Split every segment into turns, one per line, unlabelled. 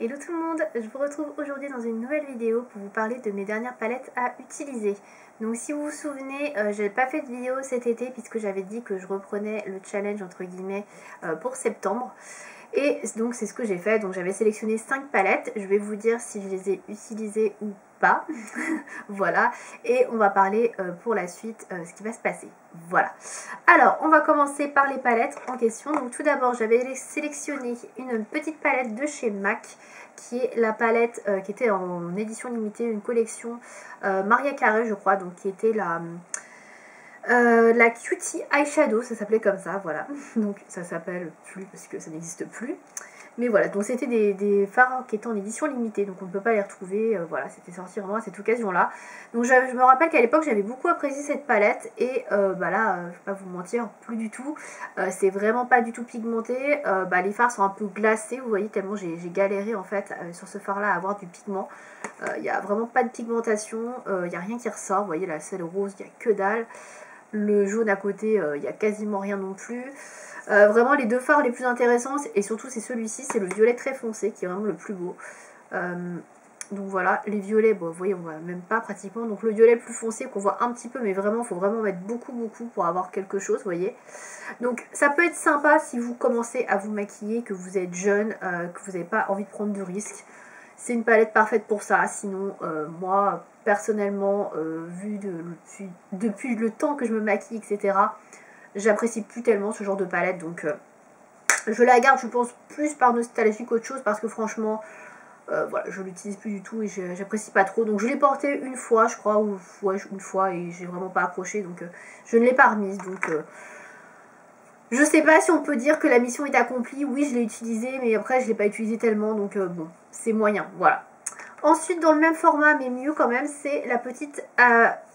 Hello tout le monde, je vous retrouve aujourd'hui dans une nouvelle vidéo pour vous parler de mes dernières palettes à utiliser. Donc si vous vous souvenez, je n'ai pas fait de vidéo cet été puisque j'avais dit que je reprenais le challenge entre guillemets pour septembre. Et donc c'est ce que j'ai fait, donc j'avais sélectionné 5 palettes, je vais vous dire si je les ai utilisées ou pas, voilà, et on va parler pour la suite ce qui va se passer, voilà. Alors on va commencer par les palettes en question. Donc tout d'abord j'avais sélectionné une petite palette de chez MAC, qui est la palette qui était en édition limitée, une collection Maria Carré je crois, donc qui était la Cutie Eyeshadow, ça s'appelait comme ça, voilà. Donc ça s'appelle plus parce que ça n'existe plus. Mais voilà, donc c'était des fards qui étaient en édition limitée, donc on ne peut pas les retrouver, voilà, c'était sorti vraiment à cette occasion-là. Donc je me rappelle qu'à l'époque j'avais beaucoup apprécié cette palette, et bah là, je vais pas vous mentir, plus du tout. C'est vraiment pas du tout pigmenté, les fards sont un peu glacés, vous voyez, tellement j'ai galéré en fait sur ce fard-là à avoir du pigment. Il n'y a vraiment pas de pigmentation, il n'y a rien qui ressort, vous voyez là, c'est le rose, il n'y a que dalle. Le jaune à côté, il n'y a quasiment rien non plus. Vraiment les deux fards les plus intéressants, et surtout c'est celui-ci, c'est le violet très foncé qui est vraiment le plus beau. Donc voilà, les violets, bon, vous voyez, on voit même pas pratiquement. Donc le violet plus foncé qu'on voit un petit peu, mais vraiment, il faut vraiment mettre beaucoup pour avoir quelque chose, vous voyez. Donc ça peut être sympa si vous commencez à vous maquiller, que vous êtes jeune, que vous n'avez pas envie de prendre de risques. C'est une palette parfaite pour ça. Sinon, moi, personnellement, depuis le temps que je me maquille, etc., j'apprécie plus tellement ce genre de palette. Donc, je la garde, je pense, plus par nostalgie qu'autre chose. Parce que franchement, voilà, je l'utilise plus du tout et j'apprécie pas trop. Donc, je l'ai portée une fois, je crois, ou ouais, une fois, et j'ai vraiment pas accroché. Donc, je ne l'ai pas remise. Donc, je sais pas si on peut dire que la mission est accomplie. Oui, je l'ai utilisée, mais après je l'ai pas utilisée tellement, donc bon, c'est moyen, voilà. Ensuite, dans le même format, mais mieux quand même, c'est la petite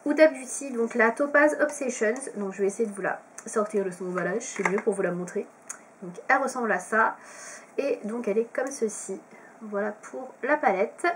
Huda Beauty, donc la Topaz Obsessions. Donc je vais essayer de vous la sortir de son emballage, c'est mieux pour vous la montrer. Donc elle ressemble à ça, et donc elle est comme ceci. Voilà pour la palette.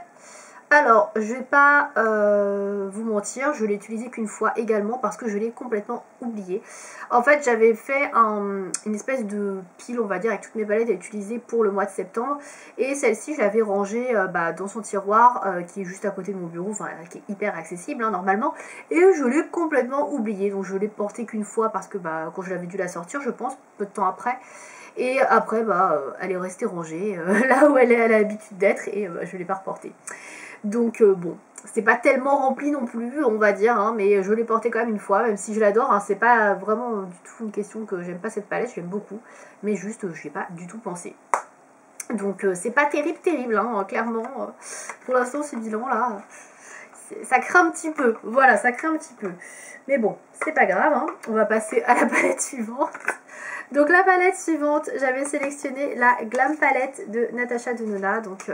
Alors, je vais pas vous mentir, je l'ai utilisé qu'une fois également parce que je l'ai complètement oublié. En fait, j'avais fait une espèce de pile, on va dire, avec toutes mes palettes à utiliser pour le mois de septembre. Et celle-ci, je l'avais rangée dans son tiroir qui est juste à côté de mon bureau, enfin, qui est hyper accessible hein, normalement. Et je l'ai complètement oublié, donc je l'ai portée qu'une fois parce que quand je l'avais dû la sortir, je pense, peu de temps après. Et après, elle est restée rangée là où elle a l'habitude d'être, et je ne l'ai pas reportée. Donc bon, c'est pas tellement rempli non plus, on va dire, hein, mais je l'ai porté quand même une fois, même si je l'adore, hein, c'est pas vraiment du tout une question que j'aime pas cette palette, j'aime beaucoup, mais juste je n'ai pas du tout pensé. Donc c'est pas terrible, hein, clairement, pour l'instant ce bilan là, ça craint un petit peu, voilà, ça craint un petit peu. Mais bon, c'est pas grave, hein, on va passer à la palette suivante. Donc la palette suivante, j'avais sélectionné la Glam Palette de Natasha Denona, donc...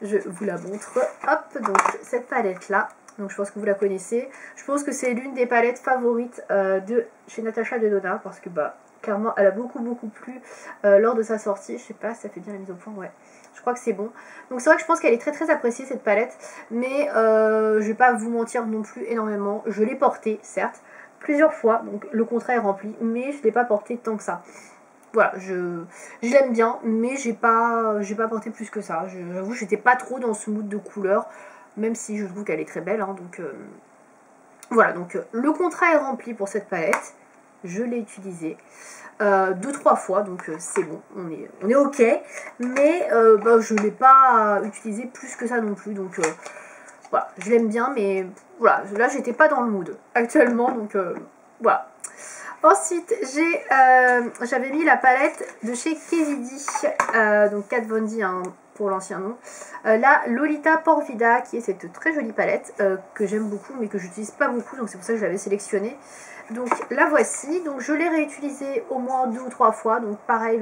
je vous la montre, hop, donc cette palette là, donc je pense que vous la connaissez, je pense que c'est l'une des palettes favorites de chez Natasha Denona, parce que clairement elle a beaucoup plu lors de sa sortie, je sais pas, ça fait bien la mise au point, ouais, je crois que c'est bon. Donc c'est vrai que je pense qu'elle est très appréciée cette palette, mais je vais pas vous mentir non plus énormément, je l'ai portée, certes, plusieurs fois, donc le contrat est rempli, mais je l'ai pas portée tant que ça. Voilà, je l'aime bien, mais j'ai pas porté plus que ça. J'avoue, j'étais pas trop dans ce mood de couleur, même si je trouve qu'elle est très belle. Hein, donc voilà, donc le contrat est rempli pour cette palette. Je l'ai utilisée 2-3 fois, donc c'est bon, on est ok. Mais je l'ai pas utilisée plus que ça non plus, donc voilà, je l'aime bien, mais voilà, là j'étais pas dans le mood actuellement, donc voilà. Ensuite, j'avais mis la palette de chez Kezidi, donc Kat Von D hein, pour l'ancien nom. La Lolita Porvida, qui est cette très jolie palette que j'aime beaucoup, mais que j'utilise pas beaucoup, donc c'est pour ça que je l'avais sélectionnée. Donc la voici, donc je l'ai réutilisée au moins 2 ou 3 fois, donc pareil,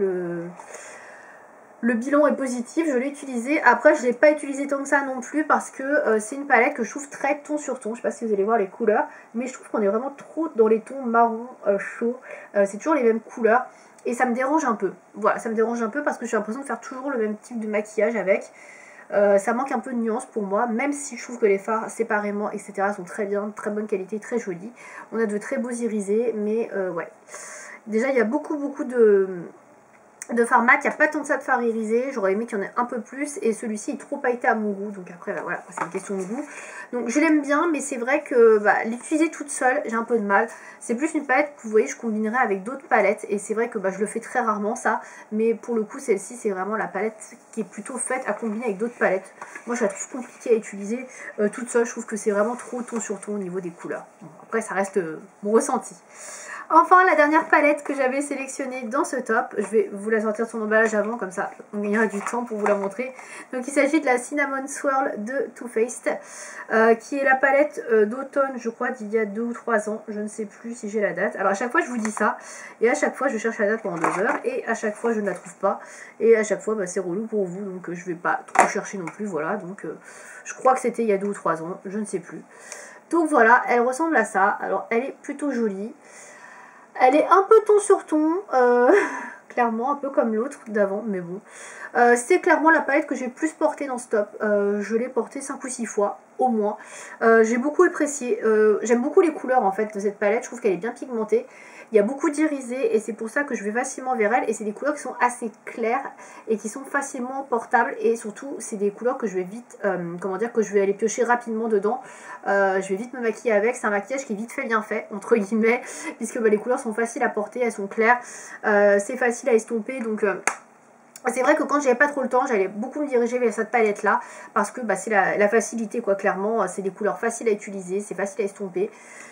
le bilan est positif, je l'ai utilisé. Après, je ne l'ai pas utilisé tant que ça non plus parce que c'est une palette que je trouve très ton sur ton. Je ne sais pas si vous allez voir les couleurs, mais je trouve qu'on est vraiment trop dans les tons marron chaud. C'est toujours les mêmes couleurs et ça me dérange un peu. Voilà, ça me dérange un peu parce que j'ai l'impression de faire toujours le même type de maquillage avec. Ça manque un peu de nuance pour moi, même si je trouve que les fards séparément, etc. sont très bien, de très bonne qualité, très jolis. On a de très beaux irisés, mais ouais. Déjà, il y a beaucoup de Pharma qui a pas tant que ça de fard irisé, j'aurais aimé qu'il y en ait un peu plus et celui-ci est trop pailleté à mon goût, donc après bah, voilà, c'est une question de goût. Donc je l'aime bien, mais c'est vrai que bah, l'utiliser toute seule, j'ai un peu de mal. C'est plus une palette que vous voyez, je combinerai avec d'autres palettes et c'est vrai que bah, je le fais très rarement ça, mais pour le coup celle-ci c'est vraiment la palette qui est plutôt faite à combiner avec d'autres palettes. Moi je la trouve compliquée à utiliser toute seule, je trouve que c'est vraiment trop ton sur ton au niveau des couleurs. Bon, après ça reste mon ressenti. Enfin, la dernière palette que j'avais sélectionnée dans ce top, je vais vous la sortir de son emballage avant, comme ça on gagnera du temps pour vous la montrer. Donc il s'agit de la Cinnamon Swirl de Too Faced, qui est la palette d'automne, je crois, d'il y a 2 ou 3 ans. Je ne sais plus si j'ai la date. Alors à chaque fois je vous dis ça, et à chaque fois je cherche la date pendant 2 heures, et à chaque fois je ne la trouve pas. Et à chaque fois bah, c'est relou pour vous, donc je vais pas trop chercher non plus, voilà. Donc je crois que c'était il y a 2 ou 3 ans, je ne sais plus. Donc voilà, elle ressemble à ça. Alors elle est plutôt jolie. Elle est un peu ton sur ton, clairement, un peu comme l'autre d'avant, mais bon. C'est clairement la palette que j'ai le plus portée dans ce top. Je l'ai portée 5 ou 6 fois, au moins. J'ai beaucoup apprécié. J'aime beaucoup les couleurs en fait de cette palette, je trouve qu'elle est bien pigmentée. Il y a beaucoup d'irisés et c'est pour ça que je vais facilement vers elle. Et c'est des couleurs qui sont assez claires et qui sont facilement portables. Et surtout, c'est des couleurs que je vais vite, comment dire, que je vais aller piocher rapidement dedans. Je vais vite me maquiller avec. C'est un maquillage qui est vite fait, bien fait, entre guillemets. Puisque bah, les couleurs sont faciles à porter, elles sont claires. C'est facile à estomper, donc... c'est vrai que quand j'avais pas trop le temps, j'allais beaucoup me diriger vers cette palette là parce que bah, c'est la facilité quoi, clairement, c'est des couleurs faciles à utiliser, c'est facile à estomper,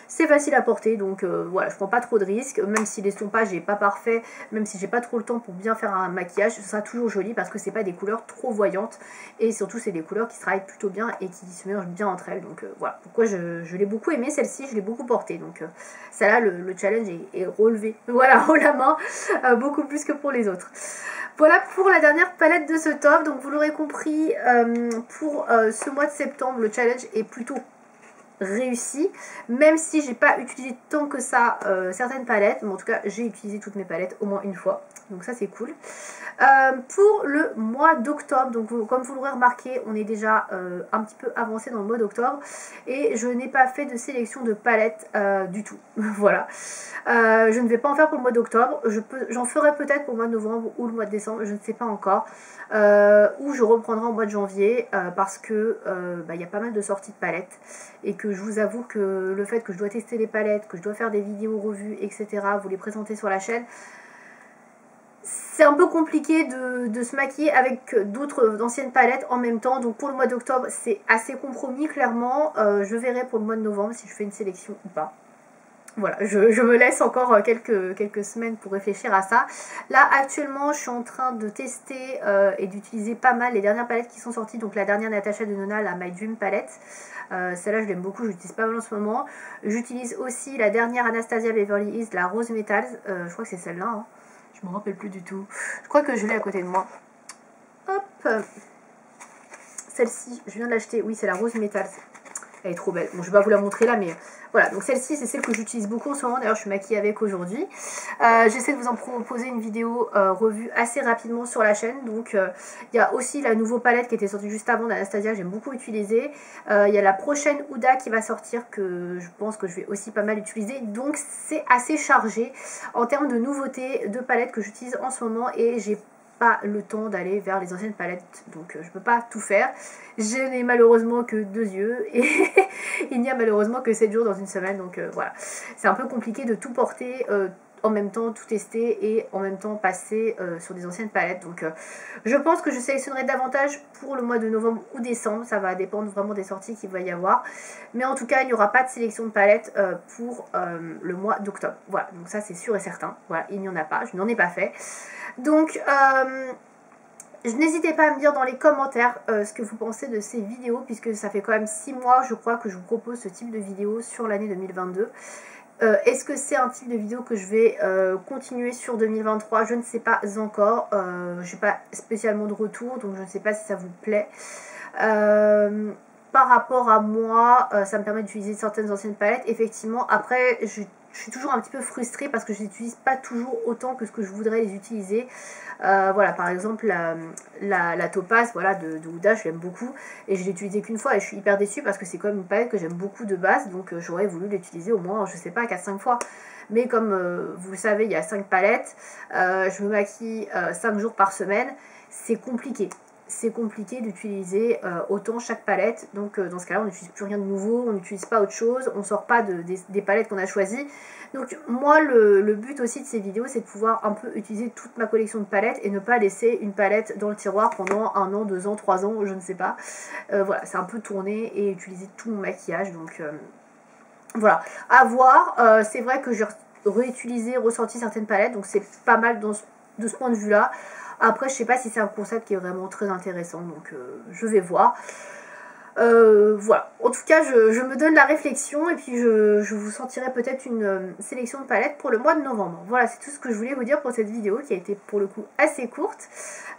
c'est facile à porter, donc voilà, je prends pas trop de risques, même si l'estompage n'est pas parfait, même si j'ai pas trop le temps pour bien faire un maquillage, ce sera toujours joli parce que c'est pas des couleurs trop voyantes et surtout c'est des couleurs qui se travaillent plutôt bien et qui se mélangent bien entre elles, donc voilà, pourquoi je l'ai beaucoup aimé, celle-ci je l'ai beaucoup portée, donc celle-là le challenge est relevé, voilà, haut la main, beaucoup plus que pour les autres. Voilà pour la dernière palette de ce top, donc vous l'aurez compris, pour ce mois de septembre, le challenge est plutôt réussi, même si j'ai pas utilisé tant que ça certaines palettes, mais en tout cas j'ai utilisé toutes mes palettes au moins une fois, donc ça c'est cool. Pour le mois d'octobre, donc comme vous l'aurez remarqué, on est déjà un petit peu avancé dans le mois d'octobre et je n'ai pas fait de sélection de palettes du tout. Voilà, je ne vais pas en faire pour le mois d'octobre, j'en ferai peut-être pour le mois de novembre ou le mois de décembre, je ne sais pas encore, ou je reprendrai en mois de janvier parce que y a pas mal de sorties de palettes et que je vous avoue que le fait que je dois tester les palettes, que je dois faire des vidéos revues, etc., vous les présenter sur la chaîne, c'est un peu compliqué de se maquiller avec d'autres anciennes palettes en même temps. Donc pour le mois d'octobre, c'est assez compromis, clairement. Je verrai pour le mois de novembre si je fais une sélection ou pas. Voilà, je me laisse encore quelques semaines pour réfléchir à ça. Là, actuellement, je suis en train de tester et d'utiliser pas mal les dernières palettes qui sont sorties. Donc la dernière Natasha Denona, la My Dream palette. Celle-là, je l'aime beaucoup, je l'utilise pas mal en ce moment. J'utilise aussi la dernière Anastasia Beverly Hills, la Rose Metals. Je crois que c'est celle-là, hein. Je me rappelle plus du tout. Je crois que je l'ai à côté de moi. Hop. Celle-ci, je viens de l'acheter. Oui, c'est la Rose Metals. Elle est trop belle. Bon, je vais pas vous la montrer là, mais voilà. Donc celle-ci, c'est celle que j'utilise beaucoup en ce moment. D'ailleurs, je suis maquillée avec aujourd'hui. J'essaie de vous en proposer une vidéo revue assez rapidement sur la chaîne. Donc, il y a aussi la nouvelle palette qui était sortie juste avant d'Anastasia. J'aime beaucoup utiliser. Il y a la prochaine Huda qui va sortir que je pense que je vais aussi pas mal utiliser. Donc, c'est assez chargé en termes de nouveautés de palettes que j'utilise en ce moment et j'ai pas le temps d'aller vers les anciennes palettes, donc je peux pas tout faire. Je n'ai malheureusement que 2 yeux et il n'y a malheureusement que 7 jours dans une semaine, donc voilà. C'est un peu compliqué de tout porter en même temps, tout tester et en même temps passer sur des anciennes palettes. Donc je pense que je sélectionnerai davantage pour le mois de novembre ou décembre. Ça va dépendre vraiment des sorties qu'il va y avoir. Mais en tout cas, il n'y aura pas de sélection de palettes pour le mois d'octobre. Voilà, donc ça c'est sûr et certain. Voilà, il n'y en a pas, je n'en ai pas fait. Donc, n'hésitez pas à me dire dans les commentaires ce que vous pensez de ces vidéos, puisque ça fait quand même 6 mois, je crois, que je vous propose ce type de vidéo sur l'année 2022. Est-ce que c'est un type de vidéo que je vais continuer sur 2023? Je ne sais pas encore. Je n'ai pas spécialement de retour, donc je ne sais pas si ça vous plaît. Par rapport à moi, ça me permet d'utiliser certaines anciennes palettes. Effectivement, après, je suis toujours un petit peu frustrée parce que je les utilise pas toujours autant que ce que je voudrais les utiliser. Voilà, par exemple la Topaz, voilà, de Huda, je l'aime beaucoup et je l'ai utilisée qu'une fois et je suis hyper déçue parce que c'est quand même une palette que j'aime beaucoup de base, donc j'aurais voulu l'utiliser au moins, je sais pas, 4-5 fois. Mais comme vous le savez, il y a 5 palettes, je me maquille 5 jours par semaine, c'est compliqué. C'est compliqué d'utiliser autant chaque palette, donc dans ce cas là on n'utilise plus rien de nouveau, on n'utilise pas autre chose, on sort pas des palettes qu'on a choisies. Donc moi le but aussi de ces vidéos c'est de pouvoir un peu utiliser toute ma collection de palettes et ne pas laisser une palette dans le tiroir pendant 1 an, 2 ans, 3 ans, je ne sais pas. Voilà, c'est un peu tourner et utiliser tout mon maquillage, donc voilà, à voir. C'est vrai que j'ai réutilisé, ressorti certaines palettes, donc c'est pas mal de ce point de vue là. Après, je sais pas si c'est un concept qui est vraiment très intéressant, donc je vais voir. Voilà, en tout cas, je me donne la réflexion et puis je vous sortirai peut-être une sélection de palettes pour le mois de novembre. Voilà, c'est tout ce que je voulais vous dire pour cette vidéo qui a été pour le coup assez courte.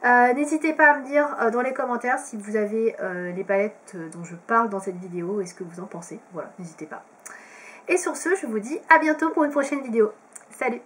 N'hésitez pas à me dire dans les commentaires si vous avez les palettes dont je parle dans cette vidéo et ce que vous en pensez. Voilà, n'hésitez pas. Et sur ce, je vous dis à bientôt pour une prochaine vidéo. Salut!